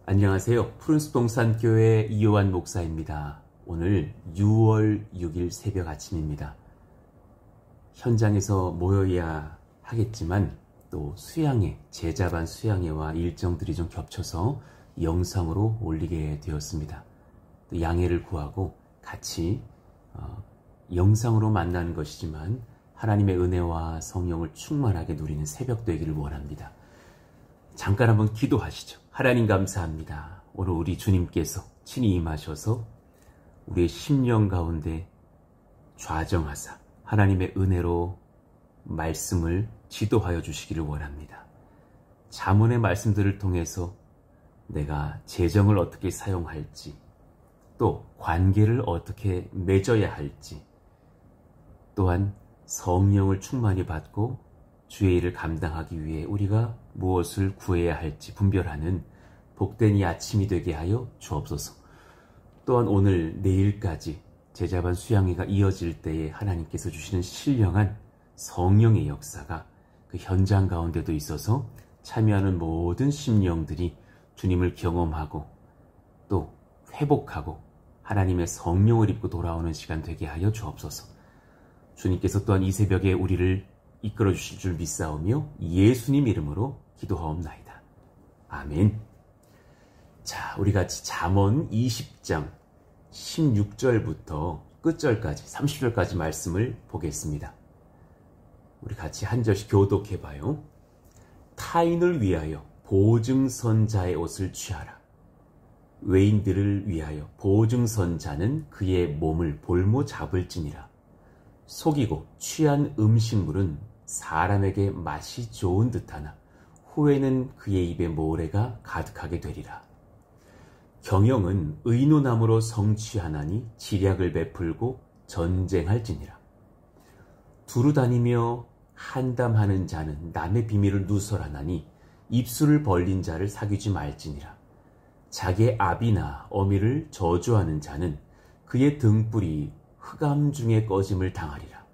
안녕하세요. 푸른숲동산교회 이요한 목사입니다. 오늘 6월 6일 새벽 아침입니다. 현장에서 모여야 하겠지만 또 제자반 수양회와 일정들이 좀 겹쳐서 영상으로 올리게 되었습니다. 또 양해를 구하고 같이 영상으로 만나는 것이지만 하나님의 은혜와 성령을 충만하게 누리는 새벽 되기를 원합니다. 잠깐 한번 기도하시죠. 하나님 감사합니다. 오늘 우리 주님께서 친히 임하셔서 우리의 심령 가운데 좌정하사 하나님의 은혜로 말씀을 지도하여 주시기를 원합니다. 잠언의 말씀들을 통해서 내가 재정을 어떻게 사용할지, 또 관계를 어떻게 맺어야 할지, 또한 성령을 충만히 받고 주의 일을 감당하기 위해 우리가 무엇을 구해야 할지 분별하는 복된 이 아침이 되게 하여 주옵소서. 또한 오늘 내일까지 제자반 수양회가 이어질 때에 하나님께서 주시는 신령한 성령의 역사가 그 현장 가운데도 있어서 참여하는 모든 심령들이 주님을 경험하고 또 회복하고 하나님의 성령을 입고 돌아오는 시간 되게 하여 주옵소서. 주님께서 또한 이 새벽에 우리를 이끌어 주실 줄 믿사오며 예수님 이름으로 기도하옵나이다. 아멘. 자, 우리 같이 잠언 20장 16절부터 끝절까지 30절까지 말씀을 보겠습니다. 우리 같이 한 절씩 교독해봐요. 타인을 위하여 보증선자의 옷을 취하라. 외인들을 위하여 보증선자는 그의 몸을 볼모 잡을지니라. 속이고 취한 음식물은 사람에게 맛이 좋은 듯하나 후에는 그의 입에 모래가 가득하게 되리라. 경영은 의논함으로 성취하나니 지략을 베풀고 전쟁할지니라. 두루 다니며 한담하는 자는 남의 비밀을 누설하나니 입술을 벌린 자를 사귀지 말지니라. 자기의 아비나 어미를 저주하는 자는 그의 등불이 흑암 중에 꺼짐을 당하리라.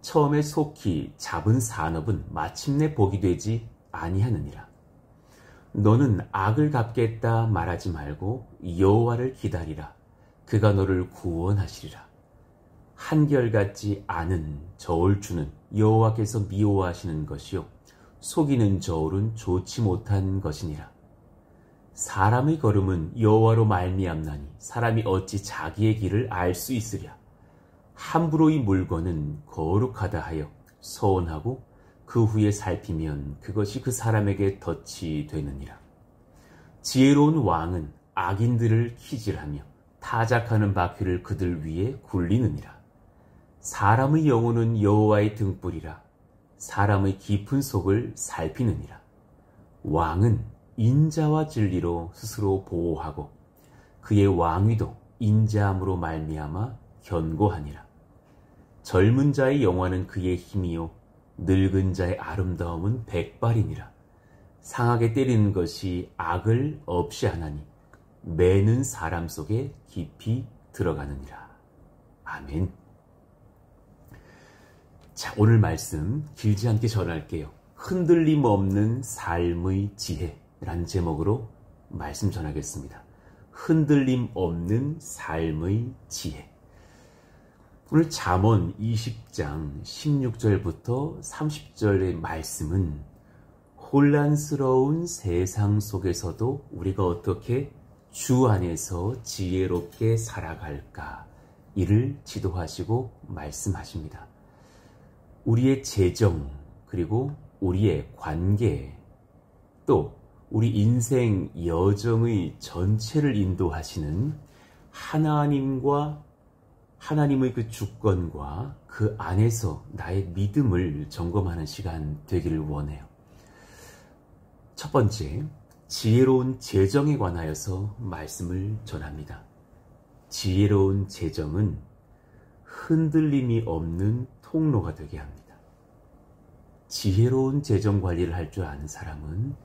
처음에 속히 잡은 산업은 마침내 복이 되지 아니하느니라. 너는 악을 갚겠다 말하지 말고 여호와를 기다리라. 그가 너를 구원하시리라. 한결같지 않은 저울추는 여호와께서 미워하시는 것이요 속이는 저울은 좋지 못한 것이니라. 사람의 걸음은 여호와로 말미암나니 사람이 어찌 자기의 길을 알 수 있으랴. 함부로 이 물건은 거룩하다 하여 서원하고 그 후에 살피면 그것이 그 사람에게 덫이 되느니라. 지혜로운 왕은 악인들을 키질하며 타작하는 바퀴를 그들 위에 굴리느니라. 사람의 영혼은 여호와의 등불이라. 사람의 깊은 속을 살피느니라. 왕은 인자와 진리로 스스로 보호하고 그의 왕위도 인자함으로 말미암아 견고하니라. 젊은 자의 영화는 그의 힘이요 늙은 자의 아름다움은 백발이니라. 상하게 때리는 것이 악을 없이 하나니 매는 사람 속에 깊이 들어가느니라. 아멘. 자, 오늘 말씀 길지 않게 전할게요. 흔들림 없는 삶의 지혜라는 제목으로 말씀 전하겠습니다. 흔들림 없는 삶의 지혜. 오늘 잠언 20장 16절부터 30절의 말씀은 혼란스러운 세상 속에서도 우리가 어떻게 주 안에서 지혜롭게 살아갈까 이를 지도하시고 말씀하십니다. 우리의 재정 그리고 우리의 관계 또 우리 인생 여정의 전체를 인도하시는 하나님의 그 주권과 그 안에서 나의 믿음을 점검하는 시간 되기를 원해요. 첫 번째, 지혜로운 재정에 관하여서 말씀을 전합니다. 지혜로운 재정은 흔들림이 없는 통로가 되게 합니다. 지혜로운 재정 관리를 할 줄 아는 사람은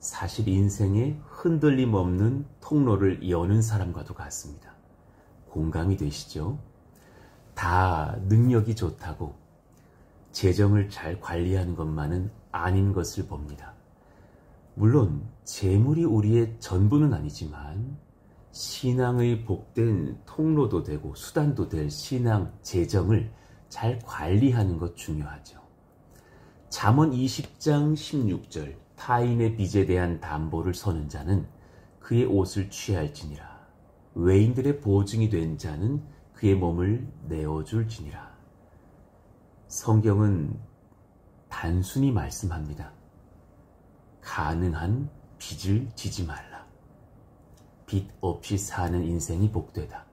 사실 인생에 흔들림 없는 통로를 여는 사람과도 같습니다. 공감이 되시죠? 다 능력이 좋다고 재정을 잘 관리하는 것만은 아닌 것을 봅니다. 물론 재물이 우리의 전부는 아니지만 신앙의 복된 통로도 되고 수단도 될 신앙 재정을 잘 관리하는 것 중요하죠. 잠언 20장 16절 타인의 빚에 대한 담보를 서는 자는 그의 옷을 취할지니라. 외인들의 보증이 된 자는 그의 몸을 내어줄지니라. 성경은 단순히 말씀합니다. 가능한 빚을 지지 말라. 빚 없이 사는 인생이 복되다.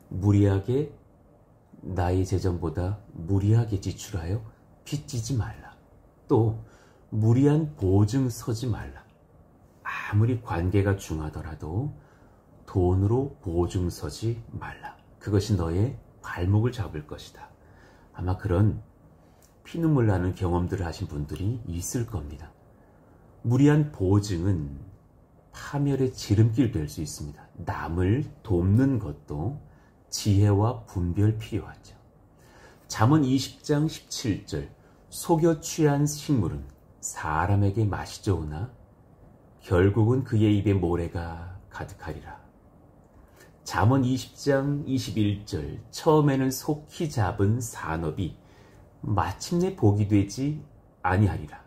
무리하게 나의 재정보다 무리하게 지출하여 빚 지지 말라. 또 무리한 보증 서지 말라. 아무리 관계가 중하더라도 돈으로 보증 서지 말라. 그것이 너의 발목을 잡을 것이다. 아마 그런 피눈물 나는 경험들을 하신 분들이 있을 겁니다. 무리한 보증은 파멸의 지름길 될 수 있습니다. 남을 돕는 것도 지혜와 분별 필요하죠. 잠언 20장 17절 속여 취한 식물은 사람에게 맛이 좋으나 결국은 그의 입에 모래가 가득하리라. 잠언 20장 21절 처음에는 속히 잡은 산업이 마침내 복이 되지 아니하리라.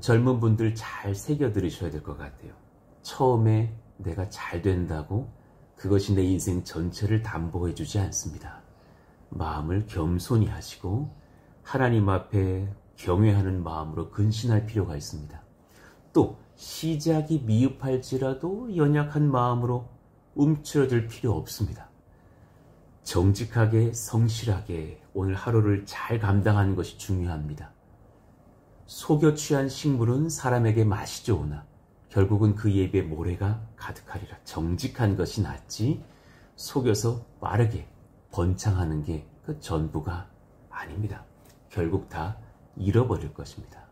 젊은 분들 잘 새겨 들으셔야 될 것 같아요. 처음에 내가 잘 된다고 그것이 내 인생 전체를 담보해 주지 않습니다. 마음을 겸손히 하시고 하나님 앞에 경외하는 마음으로 근신할 필요가 있습니다. 또 시작이 미흡할지라도 연약한 마음으로 움츠러들 필요 없습니다. 정직하게 성실하게 오늘 하루를 잘 감당하는 것이 중요합니다. 속여 취한 식물은 사람에게 맛이 좋으나 결국은 그의 입에 모래가 가득하리라. 정직한 것이 낫지 속여서 빠르게 번창하는 게 그 전부가 아닙니다. 결국 다 잃어버릴 것입니다.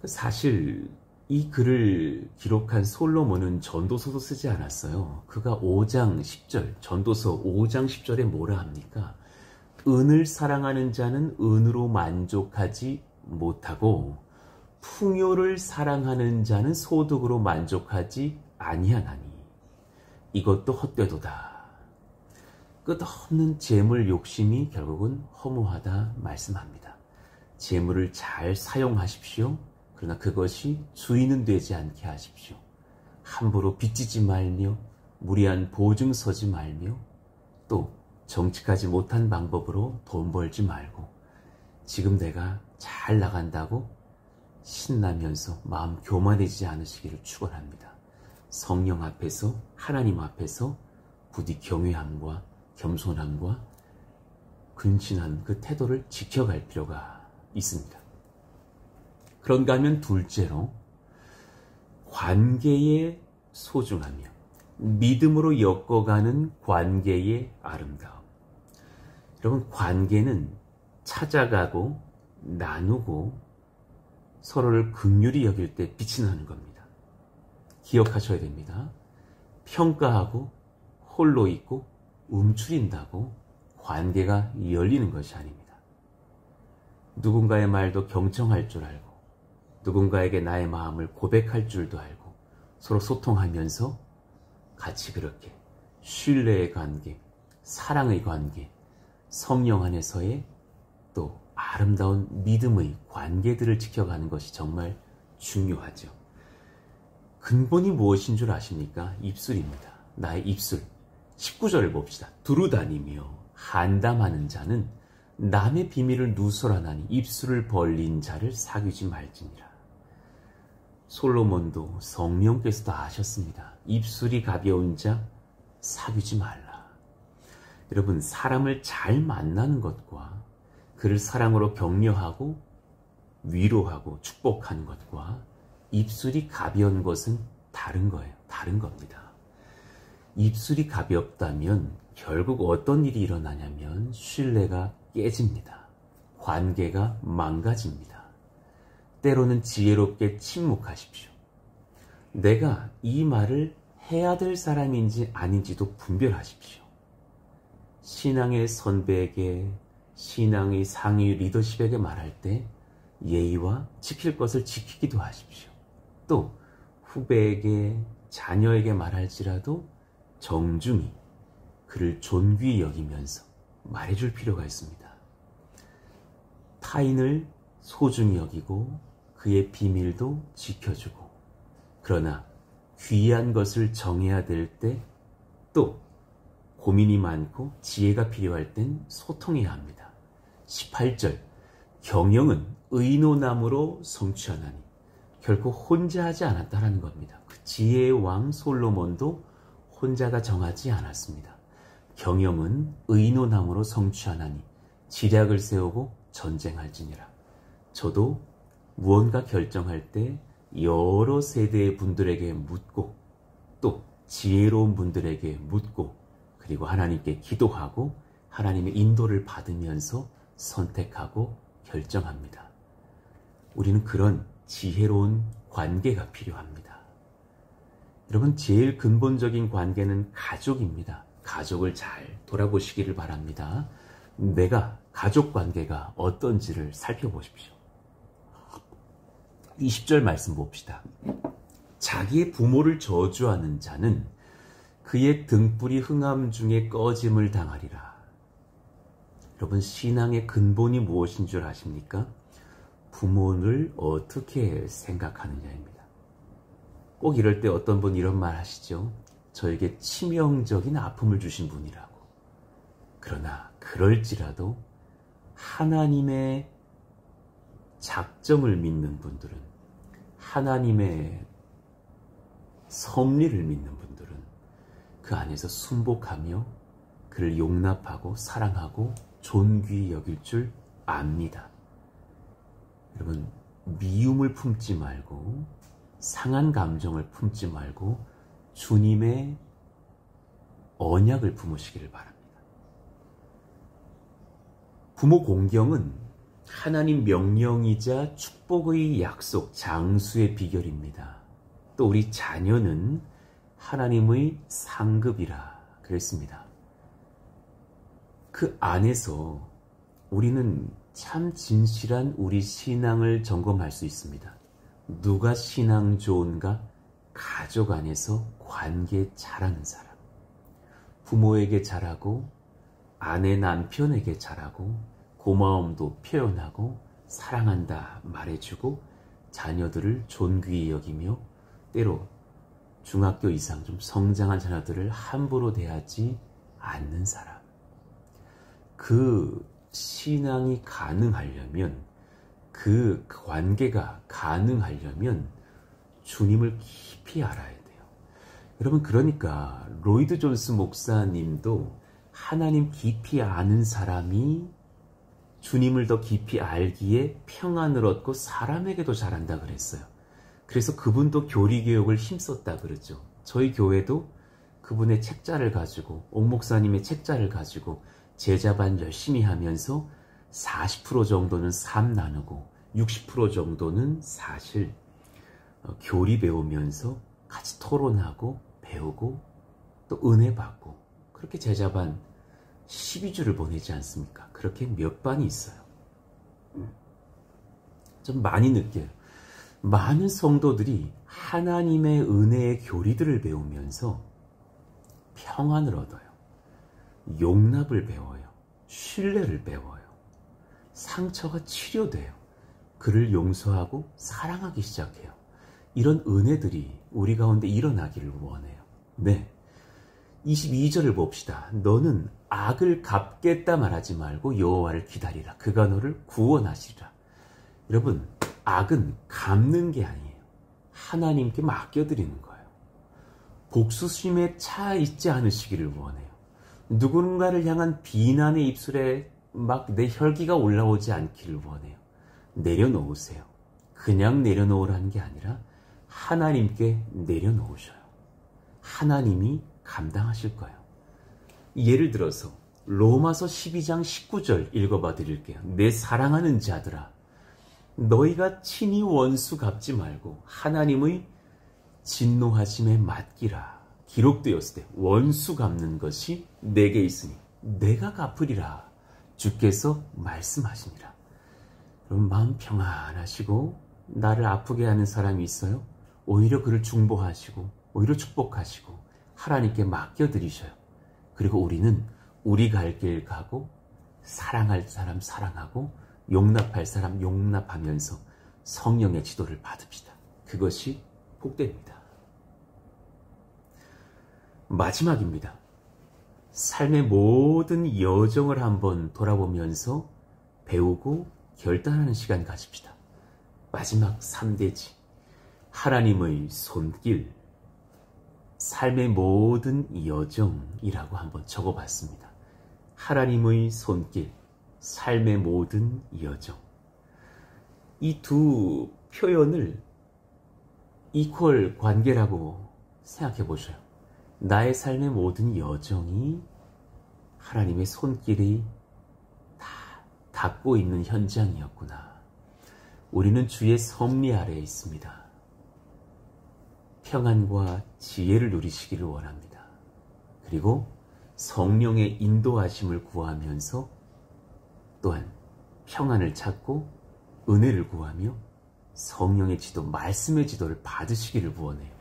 사실 이 글을 기록한 솔로몬은 전도서도 쓰지 않았어요. 그가 5장 10절, 전도서 5장 10절에 뭐라 합니까? 은을 사랑하는 자는 은으로 만족하지 못하고 풍요를 사랑하는 자는 소득으로 만족하지 아니하나니 이것도 헛되도다. 끝없는 재물 욕심이 결국은 허무하다 말씀합니다. 재물을 잘 사용하십시오. 그러나 그것이 주인은 되지 않게 하십시오. 함부로 빚지지 말며 무리한 보증 서지 말며 또 정직하지 못한 방법으로 돈 벌지 말고 지금 내가 잘 나간다고 신나면서 마음 교만해지지 않으시기를 축원합니다. 성령 앞에서 하나님 앞에서 부디 경외함과 겸손함과 근신한 그 태도를 지켜갈 필요가 있습니다. 그런가 하면 둘째로 관계의 소중하며 믿음으로 엮어가는 관계의 아름다움. 여러분, 관계는 찾아가고 나누고 서로를 긍휼히 여길 때 빛이 나는 겁니다. 기억하셔야 됩니다. 평가하고 홀로 있고 움츠린다고 관계가 열리는 것이 아닙니다. 누군가의 말도 경청할 줄 알고 누군가에게 나의 마음을 고백할 줄도 알고 서로 소통하면서 같이 그렇게 신뢰의 관계, 사랑의 관계, 성령 안에서의 또 아름다운 믿음의 관계들을 지켜가는 것이 정말 중요하죠. 근본이 무엇인 줄 아십니까? 입술입니다. 나의 입술. 19절을 봅시다. 두루다니며 한담하는 자는 남의 비밀을 누설하나니 입술을 벌린 자를 사귀지 말지니라. 솔로몬도 성령께서도 아셨습니다. 입술이 가벼운 자 사귀지 말라. 여러분, 사람을 잘 만나는 것과 그를 사랑으로 격려하고 위로하고 축복하는 것과 입술이 가벼운 것은 다른 거예요. 다른 겁니다. 입술이 가볍다면 결국 어떤 일이 일어나냐면 신뢰가 깨집니다. 관계가 망가집니다. 때로는 지혜롭게 침묵하십시오. 내가 이 말을 해야 될 사람인지 아닌지도 분별하십시오. 신앙의 선배에게, 신앙의 상위 리더십에게 말할 때 예의와 지킬 것을 지키기도 하십시오. 또 후배에게, 자녀에게 말할지라도 정중히 그를 존귀히 여기면서 말해줄 필요가 있습니다. 타인을 소중히 여기고 그의 비밀도 지켜주고, 그러나 귀한 것을 정해야 될 때 또 고민이 많고 지혜가 필요할 땐 소통해야 합니다. 18절, 경영은 의논함으로 성취하나니, 결코 혼자 하지 않았다라는 겁니다. 그 지혜의 왕 솔로몬도 혼자가 정하지 않았습니다. 경영은 의논함으로 성취하나니 지략을 세우고 전쟁할지니라. 저도 무언가 결정할 때 여러 세대의 분들에게 묻고, 또 지혜로운 분들에게 묻고, 그리고 하나님께 기도하고 하나님의 인도를 받으면서 선택하고 결정합니다. 우리는 그런 지혜로운 관계가 필요합니다. 여러분, 제일 근본적인 관계는 가족입니다. 가족을 잘 돌아보시기를 바랍니다. 내가 가족 관계가 어떤지를 살펴보십시오. 20절 말씀 봅시다. 자기의 부모를 저주하는 자는 그의 등불이 흥함 중에 꺼짐을 당하리라. 여러분, 신앙의 근본이 무엇인 줄 아십니까? 부모를 어떻게 생각하느냐입니다. 꼭 이럴 때 어떤 분 이런 말 하시죠. 저에게 치명적인 아픔을 주신 분이라고. 그러나 그럴지라도 하나님의 작정을 믿는 분들은, 하나님의 섭리를 믿는 분들은 그 안에서 순복하며 그를 용납하고 사랑하고 존귀히 여길 줄 압니다. 여러분, 미움을 품지 말고, 상한 감정을 품지 말고 주님의 언약을 품으시기를 바랍니다. 부모 공경은 하나님 명령이자 축복의 약속, 장수의 비결입니다. 또 우리 자녀는 하나님의 상급이라 그랬습니다. 그 안에서 우리는 참 진실한 우리 신앙을 점검할 수 있습니다. 누가 신앙 좋은가? 가족 안에서 관계 잘하는 사람. 부모에게 잘하고, 아내 남편에게 잘하고, 고마움도 표현하고, 사랑한다 말해주고, 자녀들을 존귀히 여기며, 때로 중학교 이상 좀 성장한 자녀들을 함부로 대하지 않는 사람. 그 신앙이 가능하려면, 그 관계가 가능하려면 주님을 깊이 알아야 돼요. 여러분, 그러니까 로이드 존스 목사님도 하나님 깊이 아는 사람이 주님을 더 깊이 알기에 평안을 얻고 사람에게도 잘한다 그랬어요. 그래서 그분도 교리교육을 힘썼다 그러죠. 저희 교회도 그분의 책자를 가지고, 옥 목사님의 책자를 가지고 제자반 열심히 하면서 40% 정도는 삶 나누고 60% 정도는 사실 교리 배우면서 같이 토론하고 배우고 또 은혜 받고, 그렇게 제자반 12주를 보내지 않습니까? 그렇게 몇 반이 있어요. 좀 많이 느껴요. 많은 성도들이 하나님의 은혜의 교리들을 배우면서 평안을 얻어요. 용납을 배워요. 신뢰를 배워요. 상처가 치료돼요. 그를 용서하고 사랑하기 시작해요. 이런 은혜들이 우리 가운데 일어나기를 원해요. 네, 22절을 봅시다. 너는 악을 갚겠다 말하지 말고 여호와를 기다리라. 그가 너를 구원하시리라. 여러분, 악은 갚는 게 아니에요. 하나님께 맡겨드리는 거예요. 복수심에 차 있지 않으시기를 원해요. 누군가를 향한 비난의 입술에 막 내 혈기가 올라오지 않기를 원해요. 내려놓으세요. 그냥 내려놓으라는 게 아니라 하나님께 내려놓으셔요. 하나님이 감당하실 거예요. 예를 들어서 로마서 12장 19절 읽어봐 드릴게요. 내 사랑하는 자들아, 너희가 친히 원수 갚지 말고 하나님의 진노하심에 맡기라. 기록되었을 때 원수 갚는 것이 내게 있으니 내가 갚으리라. 주께서 말씀하시니라. 여러분 마음 평안하시고 나를 아프게 하는 사람이 있어요? 오히려 그를 중보하시고 오히려 축복하시고 하나님께 맡겨드리셔요. 그리고 우리는 우리 갈 길 가고 사랑할 사람 사랑하고 용납할 사람 용납하면서 성령의 지도를 받읍시다. 그것이 복됩니다. 마지막입니다. 삶의 모든 여정을 한번 돌아보면서 배우고 결단하는 시간 가집시다. 마지막 3대지. 하나님의 손길. 삶의 모든 여정이라고 한번 적어봤습니다. 하나님의 손길. 삶의 모든 여정. 이 두 표현을 이퀄 관계라고 생각해 보셔요. 나의 삶의 모든 여정이 하나님의 손길이 다 닿고 있는 현장이었구나. 우리는 주의 섭리 아래에 있습니다. 평안과 지혜를 누리시기를 원합니다. 그리고 성령의 인도하심을 구하면서 또한 평안을 찾고 은혜를 구하며 성령의 지도, 말씀의 지도를 받으시기를 원해요.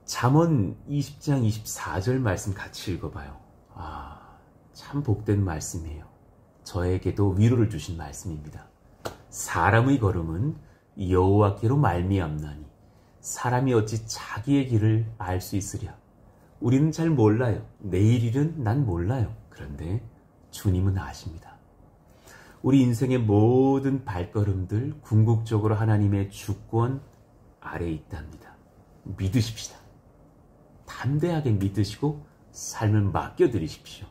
잠언 20장 24절 말씀 같이 읽어봐요. 참 복된 말씀이에요. 저에게도 위로를 주신 말씀입니다. 사람의 걸음은 여호와께로 말미암나니 사람이 어찌 자기의 길을 알 수 있으랴. 우리는 잘 몰라요. 내일 일은 난 몰라요. 그런데 주님은 아십니다. 우리 인생의 모든 발걸음들 궁극적으로 하나님의 주권 아래에 있답니다. 믿으십시다. 담대하게 믿으시고 삶을 맡겨드리십시오.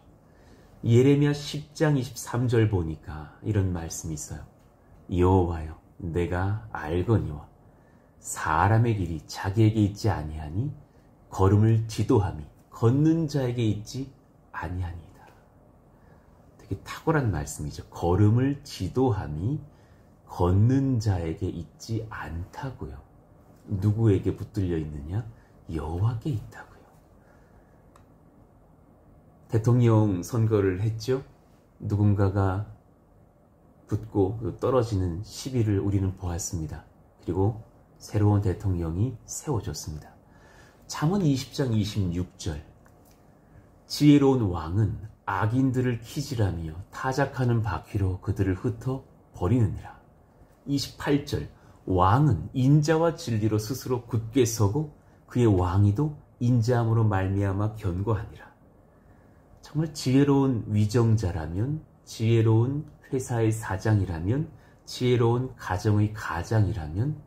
예레미야 10장 23절 보니까 이런 말씀이 있어요. 여호와여 내가 알거니와 사람의 길이 자기에게 있지 아니하니 걸음을 지도함이 걷는 자에게 있지 아니하니이다. 되게 탁월한 말씀이죠. 걸음을 지도함이 걷는 자에게 있지 않다고요. 누구에게 붙들려 있느냐? 여호와께 있다고요. 대통령 선거를 했죠. 누군가가 붙고 떨어지는 시비를 우리는 보았습니다. 그리고 새로운 대통령이 세워졌습니다. 잠언 20장 26절 지혜로운 왕은 악인들을 키질하며 타작하는 바퀴로 그들을 흩어 버리느니라. 28절 왕은 인자와 진리로 스스로 굳게 서고 그의 왕위도 인자함으로 말미암아 견고하니라. 정말 지혜로운 위정자라면, 지혜로운 회사의 사장이라면, 지혜로운 가정의 가장이라면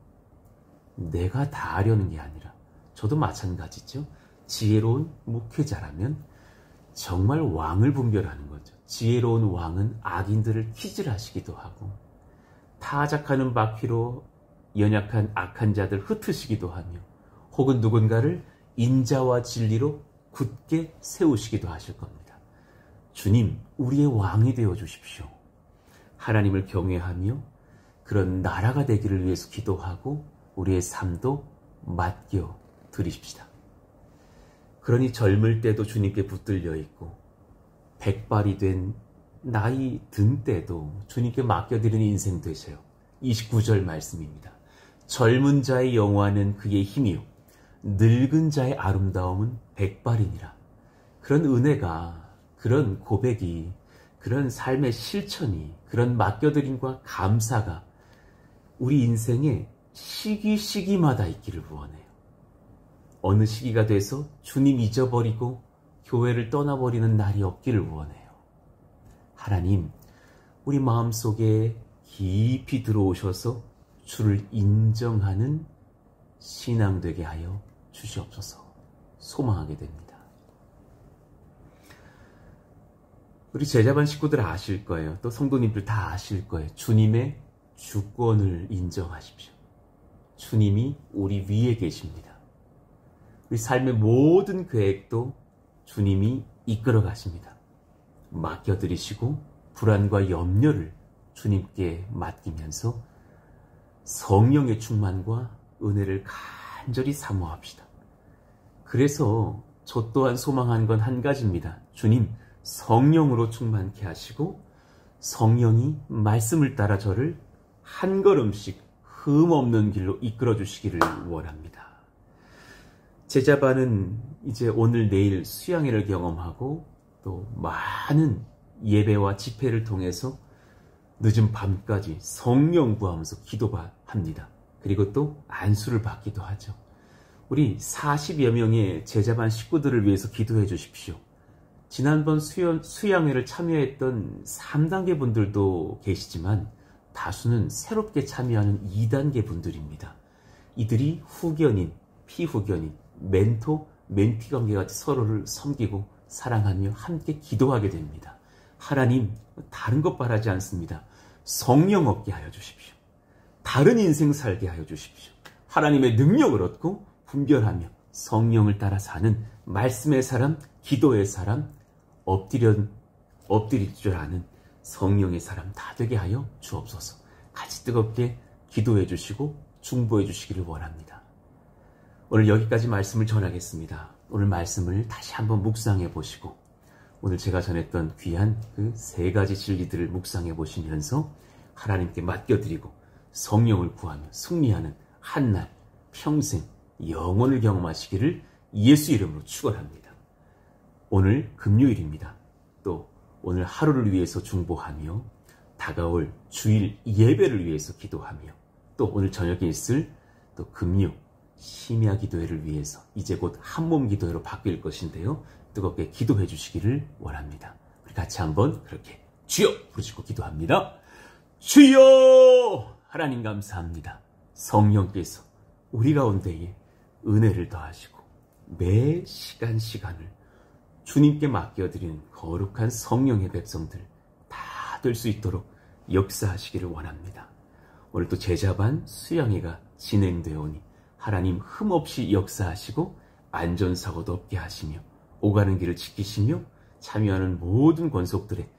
내가 다 하려는 게 아니라 저도 마찬가지죠. 지혜로운 목회자라면 정말 왕을 분별하는 거죠. 지혜로운 왕은 악인들을 키질하시기도 하고 타작하는 바퀴로 연약한 악한 자들 흩으시기도 하며 혹은 누군가를 인자와 진리로 굳게 세우시기도 하실 겁니다. 주님, 우리의 왕이 되어 주십시오. 하나님을 경외하며 그런 나라가 되기를 위해서 기도하고 우리의 삶도 맡겨 드리십시다. 그러니 젊을 때도 주님께 붙들려 있고 백발이 된 나이 든 때도 주님께 맡겨드리는 인생 되세요. 29절 말씀입니다. 젊은 자의 영화는 그의 힘이요 늙은 자의 아름다움은 백발이니라. 그런 은혜가, 그런 고백이, 그런 삶의 실천이, 그런 맡겨드림과 감사가 우리 인생의 시기마다 있기를 원해요. 어느 시기가 돼서 주님 잊어버리고 교회를 떠나버리는 날이 없기를 원해요. 하나님, 우리 마음속에 깊이 들어오셔서 주를 인정하는 신앙 되게 하여 주시옵소서. 소망하게 됩니다. 우리 제자반 식구들 아실 거예요. 또 성도님들 다 아실 거예요. 주님의 주권을 인정하십시오. 주님이 우리 위에 계십니다. 우리 삶의 모든 계획도 주님이 이끌어 가십니다. 맡겨드리시고 불안과 염려를 주님께 맡기면서 성령의 충만과 은혜를 간절히 사모합시다. 그래서 저 또한 소망하는 건 한 가지입니다. 주님, 성령으로 충만케 하시고 성령이 말씀을 따라 저를 한 걸음씩 흠없는 길로 이끌어 주시기를 원합니다. 제자반은 이제 오늘 내일 수양회를 경험하고 또 많은 예배와 집회를 통해서 늦은 밤까지 성령 구하면서 기도합니다. 그리고 또 안수를 받기도 하죠. 우리 40여 명의 제자반 식구들을 위해서 기도해 주십시오. 지난번 수양회를 참여했던 3단계 분들도 계시지만 다수는 새롭게 참여하는 2단계 분들입니다. 이들이 후견인, 피후견인, 멘토, 멘티 관계같이 서로를 섬기고 사랑하며 함께 기도하게 됩니다. 하나님, 다른 것 바라지 않습니다. 성령 얻게 하여 주십시오. 다른 인생 살게 하여 주십시오. 하나님의 능력을 얻고 분별하며 성령을 따라 사는 말씀의 사람, 기도의 사람, 엎드릴 줄 아는 성령의 사람 다 되게 하여 주옵소서. 같이 뜨겁게 기도해 주시고 중보해 주시기를 원합니다. 오늘 여기까지 말씀을 전하겠습니다. 오늘 말씀을 다시 한번 묵상해 보시고 오늘 제가 전했던 귀한 그 3가지 진리들을 묵상해 보시면서 하나님께 맡겨드리고 성령을 구하며 승리하는 한날 평생 영원을 경험하시기를 예수 이름으로 축원합니다. 오늘 금요일입니다. 또 오늘 하루를 위해서 중보하며 다가올 주일 예배를 위해서 기도하며 또 오늘 저녁에 있을 또 금요 심야 기도회를 위해서 이제 곧 한몸 기도회로 바뀔 것인데요. 뜨겁게 기도해 주시기를 원합니다. 우리 같이 한번 그렇게 주여 부르시고 기도합니다. 주여! 하나님 감사합니다. 성령께서 우리 가운데에 은혜를 더하시고 매 시간을 주님께 맡겨드리는 거룩한 성령의 백성들 다 될 수 있도록 역사하시기를 원합니다. 오늘 또 제자반 수양회가 진행되어 오니 하나님 흠없이 역사하시고 안전사고도 없게 하시며 오가는 길을 지키시며 참여하는 모든 권속들의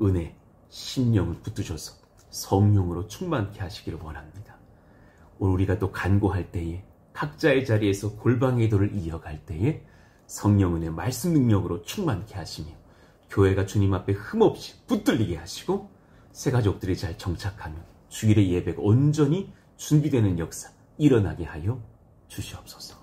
은혜, 심령을 붙드셔서 성령으로 충만케 하시기를 원합니다. 오늘 우리가 또 간구할 때에 각자의 자리에서 골방의 기도를 이어갈 때에 성령 은혜 말씀 능력으로 충만케 하시며 교회가 주님 앞에 흠없이 붙들리게 하시고 새 가족들이 잘 정착하며 주일의 예배가 온전히 준비되는 역사 일어나게 하여 주시옵소서.